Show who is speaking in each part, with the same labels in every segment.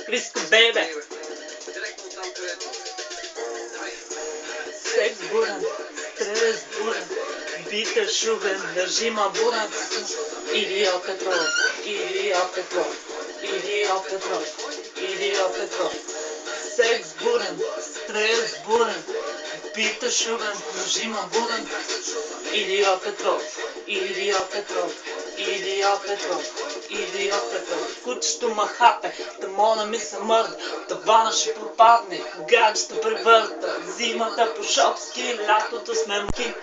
Speaker 1: Криско бебе. Секс бурен, стрес бурен, битър шубен, държима бурен. Илия Петров, Илия Петров, Илия Петров, Илия Петров. Секс бурен, стрес бурен, битър шубен, държима бурен. Илия Петров, Илия Петров, Илия Петров, Илия Петров. Кучето махапе, да мона ми се мърда, тавана ще пропадне, гадже ще превърта. Зимата по шопски, лятото сме мъки.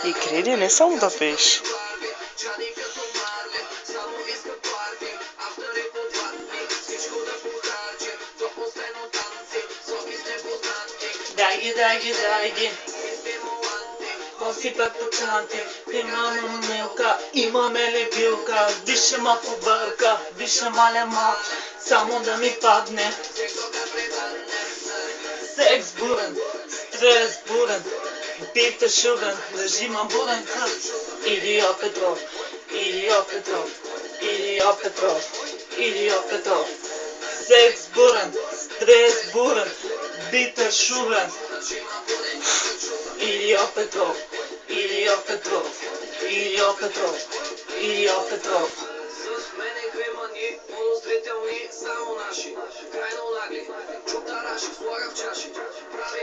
Speaker 2: И Креди, не само да пееш.
Speaker 1: Дай ги. Посипат по чанти, имаме милка, имаме ли билка, више ма побърка, више маля ма, само да ми падне. Секс бурен, стрес бурен, битър шубен, държима бурен кръв. Илия Петров, Илия Петров, Илия Петров, Илия Петров. Секс бурен, стрес бурен, битър шубен. Илия Петров, Илия Петров, Илия Петров, Илия Петров.
Speaker 3: С мене гримани, подозрителни, само наши. Крайно нагли, чутараши, слага в чаши.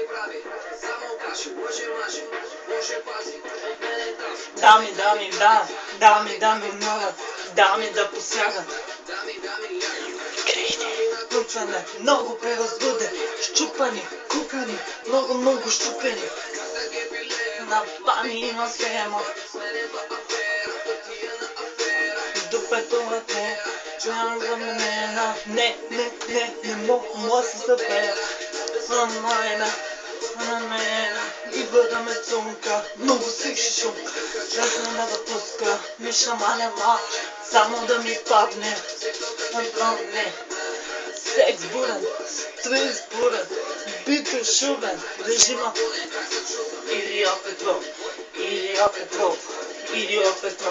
Speaker 3: Прави, само каши, мъже, Боже пази, от мене таз.
Speaker 1: Дами, много, дами да посягат. Включване, много превъзбуден, щупани, кукани, много щупени. На пани има схема. Допетувате, чуям за мене. Не мога се запея. На мене, идва да ме цунка. Много секси шум, честно ме да пуска. Миша маля само да ми падне. Секс бурен, стрес бурен, битър шубен, режима. Илия Петров, Илия Петров, Илия Петров.